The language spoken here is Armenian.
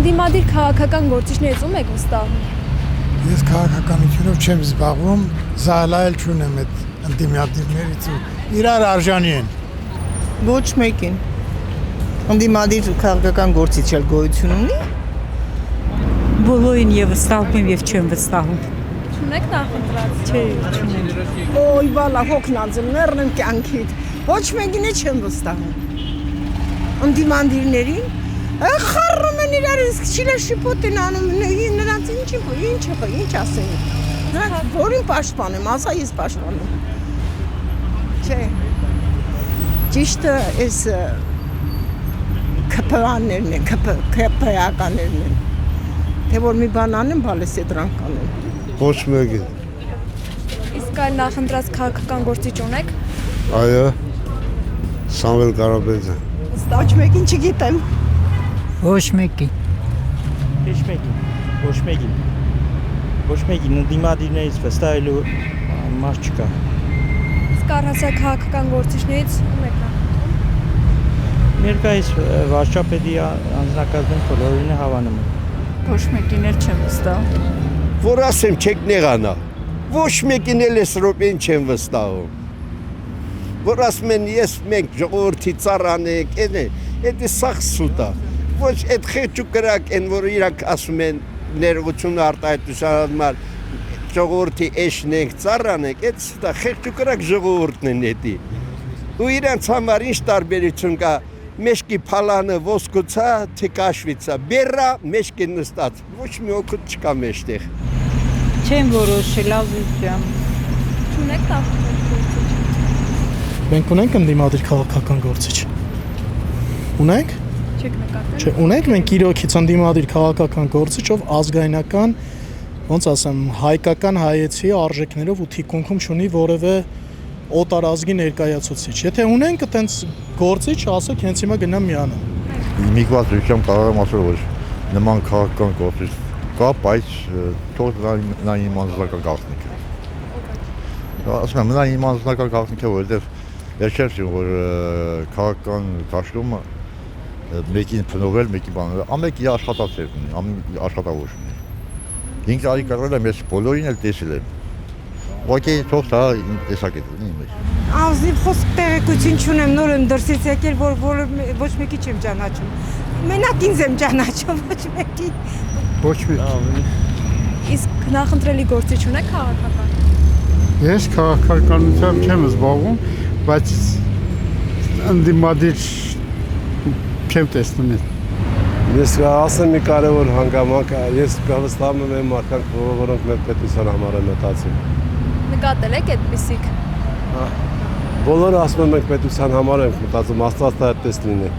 Ընդդիմադիր քաղաքական գործիչներից ում եք վստահում։ Ես քաղաքականությունով չեմ զբաղվում, զահլայել չունեմ այդ ընդդիմադիրներից ու իրար արժանի են։ Ոչ մեկին։ Ընդդիմադիր քաղաքական գործիչ էլ գոյություն ունի։ Բոլորին եւ վստահում եմ եւ չեմ վստահում։ Չունեք նախընտրած։ Չէ, չունեմ։ Ոյ բալա հոգնածը մեռնեմ կյանքիդ։ Ոչ մեկին չեմ վստահում։ Ընդդիմադիրներին խառնում են իրար իսկ շիլաշիպոտ են անում նրանց ինչ ասեն։ Նրանց որին պաշտպանեմ, ասա ես պաշտպանում։ Չէ։ Ճիշտը էս ԿՊԱ-ներն են, ԿՊԱ-ականներն են։ Թե որ մի բան անեն, բալես է դրանք անեն։ Ոչ մեկին։ Իսկ այլ նախընտրած քաղաքական գործիչ ունեք։ Այո։ Սամվել Ղարաբեդյան։ Ոչ մեկին չգիտեմ։ Ոչ մեկի։ Ոչ մեկին ընդդիմադիրներից վստահելու մարդ չկա։ Իսկ առհասարակ քաղաքական գործիչներից ում եք նախընտրում։ Ներկայիս վարչապետի անձնակազմին բոլորին է հավանում։ Ոչ մեկին էլ չեմ վստահում։ Որ ասեմ չեք նեղանա։ Ոչ մեկին էլ ես րոպեն չեմ վստահում։ Որ ասում են ես մենք ժողովրդի ծառան ենք, դա սաղ սուտ է։ Ոչ այդ խեղճուկրակ են, որ իրանք ասում են ներողություն արտահայտության համար ժողովրդի էշն ենք, ծառան ենք, այդ սուտ է, խեղճուկրակ ժողովուրդն են դա։ Ու իրանց համար ինչ տարբերություն կա։ Մեջքի փալանը ոսկոցա, թե կաշվիցա, բերա մեջքի նստած, ոչ մի օգուտ չկա մեջտեղ։ Չեմ որոշել, ազիզջան։ Չունեք նախընտրած գործիչ։ Մենք ունենք ընդդիմադիր քաղաքական գործիչ։ Ունենք։ Չեք նկատել։ Չէ, ունենք մենք իրոքից ընդդիմադիր քաղաքական գործիչ, ով ազգայնական, ոնց ասեմ, հայկական հայեցի արժեքներով ու թիկունքում չունի որևէ օտարազգի ներկայացուցիչ։ Եթե ունենք այտենց գործիչ, ասեք հենց հիմա գնամ միանամ։ Միգված ուսում կարող եմ ասել, որ նման քաղաքական գործիչ կա, բայց թող նա իմ անձնական գաղտնիք է։ Ասում եմ, նա իմ անձնական գաղտնիք է, որովհետև վերջերս որ քաղաքական դաշտումը մեկին փնովել, մեկին բանել, ամենը իր աշխատածերն ունի, ամեն աշխատավոր ունի։ 5 տարի կարել եմ, ես բոլորին էլ տեսել եմ։ Ոկե թող դա տեսակետ ունի մեջ։ Ազնիվ խոսք տեղեկություն չունեմ, նոր եմ դրսից եկել, որ ոչ մեկի չեմ ճանաչում։ Մենակ ինձ եմ ճանաչում, ոչ մեկի։ Ոչ մի։ Իսկ նախընտրելի գործիչ ունեք քաղաքական։ Ես քաղաքականությամբ չեմ զբաղվում, բայց ընդդիմադիր չեմ տեսնում ես։ Ես ասեմ մի կարևոր հանգամանք, ես վստահում եմ մարդկանց, որոնք մեր պետության համար են մտածում։ Նկատել եք այդպիսիք։ Բոլորը ասում են մենք պետության համար ենք մտածում, աստված դա այդպես լինի։